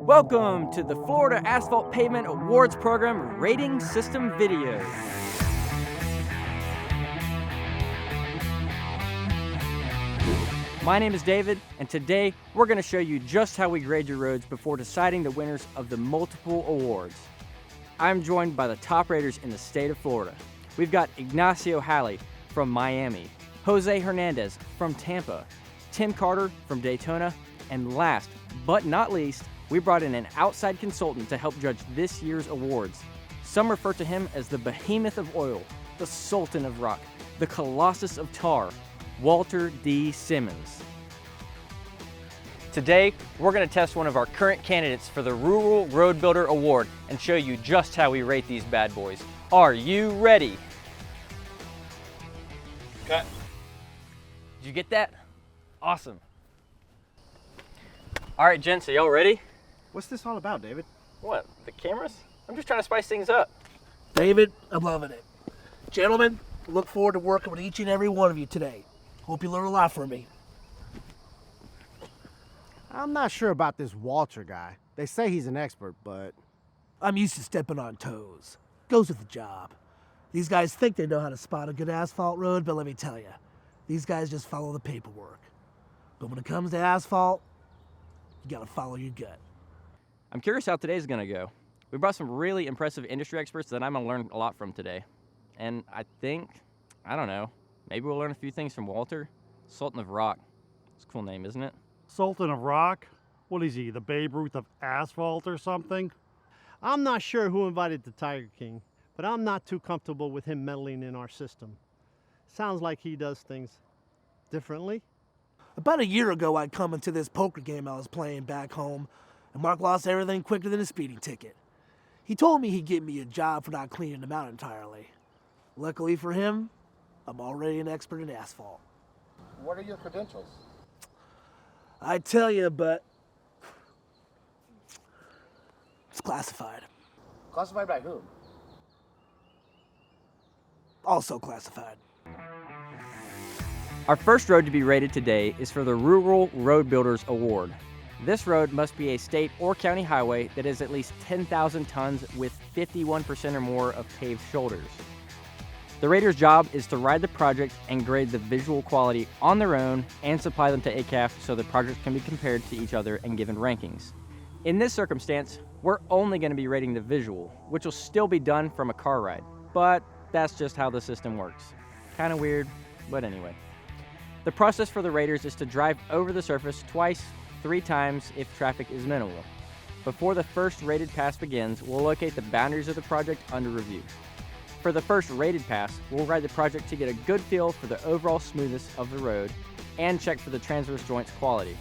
Welcome to the Florida Asphalt Pavement Awards Program Rating System video. My name is David, and today we're going to show you just how we grade your roads before deciding the winners of the multiple awards. I'm joined by the top raters in the state of Florida. We've got Ignacio Halley from Miami, Jose Hernandez from Tampa, Tim Carter from Daytona, and last but not least, we brought in an outside consultant to help judge this year's awards. Some refer to him as the behemoth of oil, the sultan of rock, the colossus of tar, Walter D. Simmons. Today, we're going to test one of our current candidates for the Rural Road Builder Award and show you just how we rate these bad boys. Are you ready? Cut. Did you get that? Awesome. All right, gents, are y'all ready? What's this all about, David? What, the cameras? I'm just trying to spice things up. David, I'm loving it. Gentlemen, look forward to working with each and every one of you today. Hope you learn a lot from me. I'm not sure about this Walter guy. They say he's an expert, but... I'm used to stepping on toes. Goes with the job. These guys think they know how to spot a good asphalt road, but let me tell you, these guys just follow the paperwork. But when it comes to asphalt, you gotta follow your gut. I'm curious how today's gonna go. We brought some really impressive industry experts that I'm gonna learn a lot from today. And I don't know, maybe we'll learn a few things from Walter, Sultan of Rock. It's a cool name, isn't it? Sultan of Rock? What is he, the Babe Ruth of asphalt or something? I'm not sure who invited the Tiger King, but I'm not too comfortable with him meddling in our system. Sounds like he does things differently. About a year ago, I come into this poker game I was playing back home, and Mark lost everything quicker than a speeding ticket. He told me he'd give me a job for not cleaning them out entirely. Luckily for him, I'm already an expert in asphalt. What are your credentials? I tell you, but it's classified. Classified by whom? Also classified. Our first road to be rated today is for the Rural Road Builders Award. This road must be a state or county highway that is at least 10,000 tons with 51% or more of paved shoulders. The rater's job is to ride the project and grade the visual quality on their own and supply them to ACAF so the projects can be compared to each other and given rankings. In this circumstance, we're only going to be rating the visual, which will still be done from a car ride, but that's just how the system works. Kind of weird, but anyway. The process for the raters is to drive over the surface twice, 3 times if traffic is minimal. Before the first rated pass begins, we'll locate the boundaries of the project under review. For the first rated pass, we'll ride the project to get a good feel for the overall smoothness of the road and check for the transverse joints quality.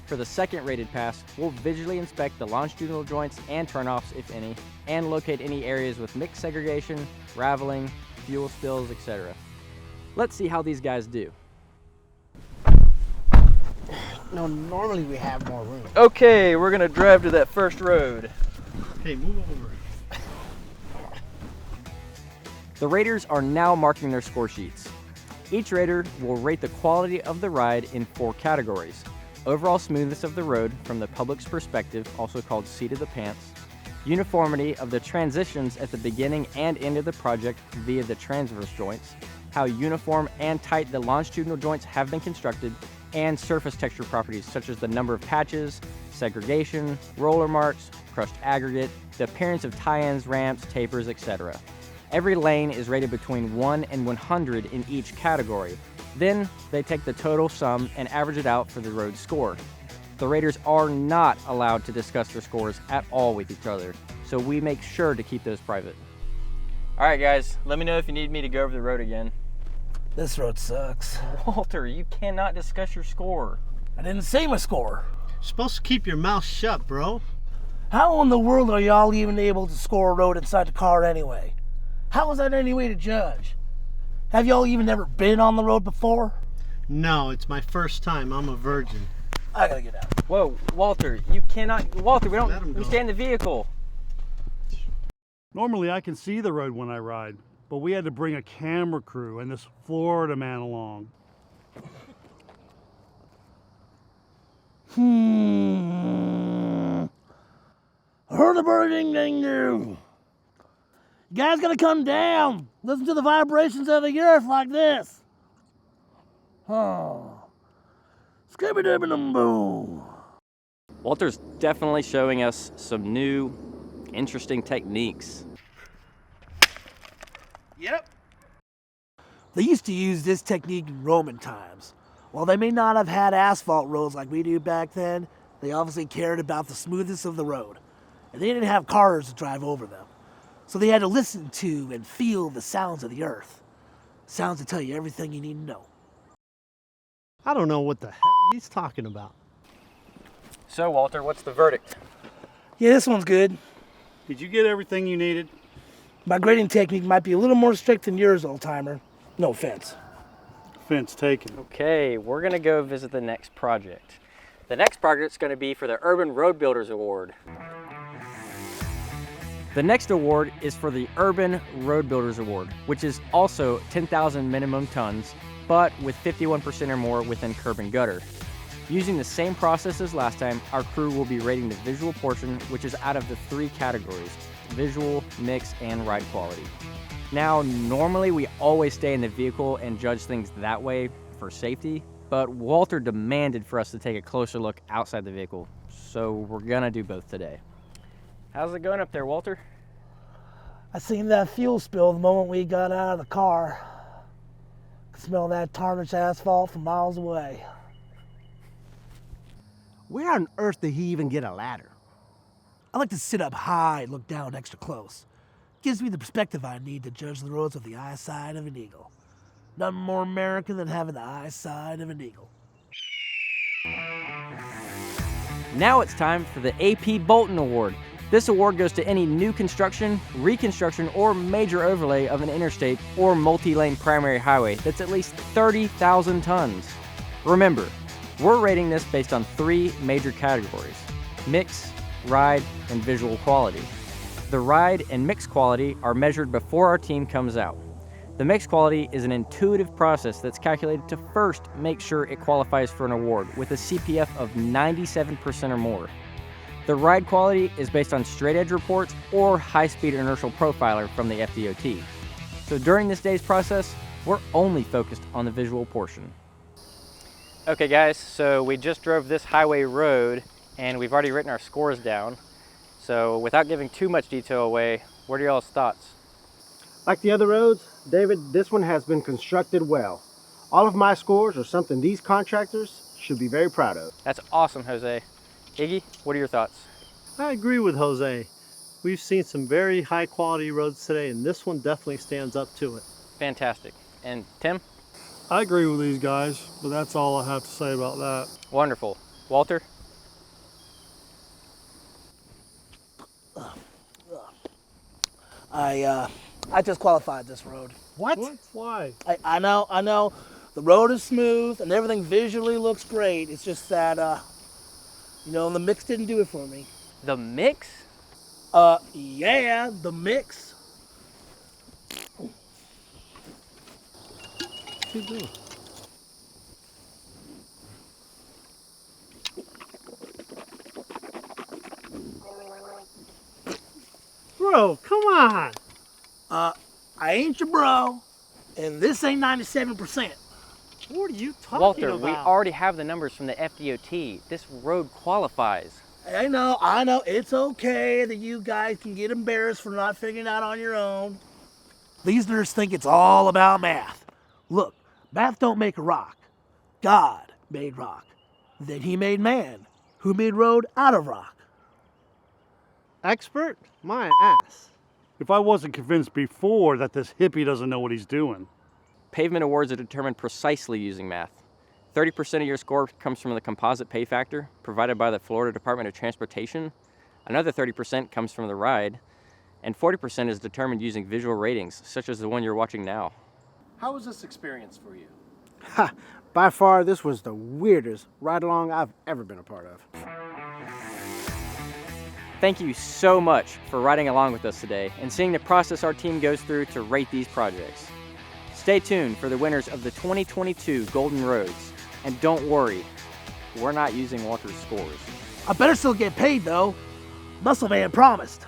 For the second rated pass, we'll visually inspect the longitudinal joints and turnoffs, if any, and locate any areas with mixed segregation, raveling, fuel spills, etc. Let's see how these guys do. No, normally we have more room. Okay, we're gonna drive to that first road. Hey, move over. The raters are now marking their score sheets. Each rater will rate the quality of the ride in 4 categories. Overall smoothness of the road from the public's perspective, also called seat of the pants. Uniformity of the transitions at the beginning and end of the project via the transverse joints. How uniform and tight the longitudinal joints have been constructed, and surface texture properties such as the number of patches, segregation, roller marks, crushed aggregate, the appearance of tie-ins, ramps, tapers, etc. Every lane is rated between 1 and 100 in each category. Then they take the total sum and average it out for the road score. The raters are not allowed to discuss their scores at all with each other, so we make sure to keep those private. All right, guys, let me know if you need me to go over the road again. This road sucks. Walter, you cannot discuss your score. I didn't say my score. You're supposed to keep your mouth shut, bro. How in the world are y'all even able to score a road inside the car anyway? How is that any way to judge? Have y'all even ever been on the road before? No, it's my first time. I'm a virgin. I gotta get out. Whoa, Walter, you cannot. Walter, we Let him don't. go. Stay in the vehicle. Normally I can see the road when I ride, but we had to bring a camera crew and this Florida man along. the bird ding ding doo. You guys gotta come down. Listen to the vibrations of the earth like this. Oh. Scooby Dooby Dum Boo. Walter's definitely showing us some new, interesting techniques. Yep. They used to use this technique in Roman times. While they may not have had asphalt roads like we do back then, they obviously cared about the smoothness of the road. And they didn't have cars to drive over them. So they had to listen to and feel the sounds of the earth. Sounds that tell you everything you need to know. I don't know what the hell he's talking about. So, Walter, what's the verdict? Yeah, this one's good. Did you get everything you needed? My grading technique might be a little more strict than yours, old timer. No offense. Fence taken. Okay, we're gonna go visit the next project. The next project's gonna be for the Urban Road Builders Award. The next award is for the Urban Road Builders Award, which is also 10,000 minimum tons, but with 51% or more within curb and gutter. Using the same process as last time, our crew will be rating the visual portion, which is out of the 3 categories: visual, mix, and ride quality. Now, normally we always stay in the vehicle and judge things that way for safety, but Walter demanded for us to take a closer look outside the vehicle, so we're gonna do both today. How's it going up there, Walter? I seen that fuel spill the moment we got out of the car. Could smell that tarnished asphalt from miles away. Where on earth did he even get a ladder? I like to sit up high and look down extra close. Gives me the perspective I need to judge the roads with the eyesight of an eagle. Nothing more American than having the eyesight of an eagle. Now it's time for the AP Bolton Award. This award goes to any new construction, reconstruction, or major overlay of an interstate or multi-lane primary highway that's at least 30,000 tons. Remember, we're rating this based on 3 major categories: mix, ride, and visual quality. The ride and mix quality are measured before our team comes out. The mix quality is an intuitive process that's calculated to first make sure it qualifies for an award with a CPF of 97% or more. The ride quality is based on straight edge reports or high-speed inertial profiler from the FDOT. So during this day's process, we're only focused on the visual portion. Okay guys, so we just drove this highway road and we've already written our scores down. So without giving too much detail away, what are y'all's thoughts? Like the other roads, David, this one has been constructed well. All of my scores are something these contractors should be very proud of. That's awesome, Jose. Iggy, what are your thoughts? I agree with Jose. We've seen some very high quality roads today, and this one definitely stands up to it. Fantastic. And Tim? I agree with these guys, but that's all I have to say about that. Wonderful. Walter? I just qualified this road. What? Why? I know. The road is smooth and everything visually looks great. It's just that, the mix didn't do it for me. The mix? Yeah, the mix. What you doing? Bro, come on. I ain't your bro, and this ain't 97%. What are you talking Walter, about? we already have the numbers from the FDOT. This road qualifies. I know. It's okay that you guys can get embarrassed for not figuring it out on your own. These nerds think it's all about math. Look, math don't make a rock. God made rock. Then he made man, who made road out of rock. Expert? My ass. If I wasn't convinced before that this hippie doesn't know what he's doing. Pavement awards are determined precisely using math. 30% of your score comes from the composite pay factor provided by the Florida Department of Transportation. Another 30% comes from the ride, and 40% is determined using visual ratings, such as the one you're watching now. How was this experience for you? Ha! By far, this was the weirdest ride-along I've ever been a part of. Thank you so much for riding along with us today and seeing the process our team goes through to rate these projects. Stay tuned for the winners of the 2022 Golden Roads. And don't worry, we're not using Walter's scores. I better still get paid, though. Muscle Man promised.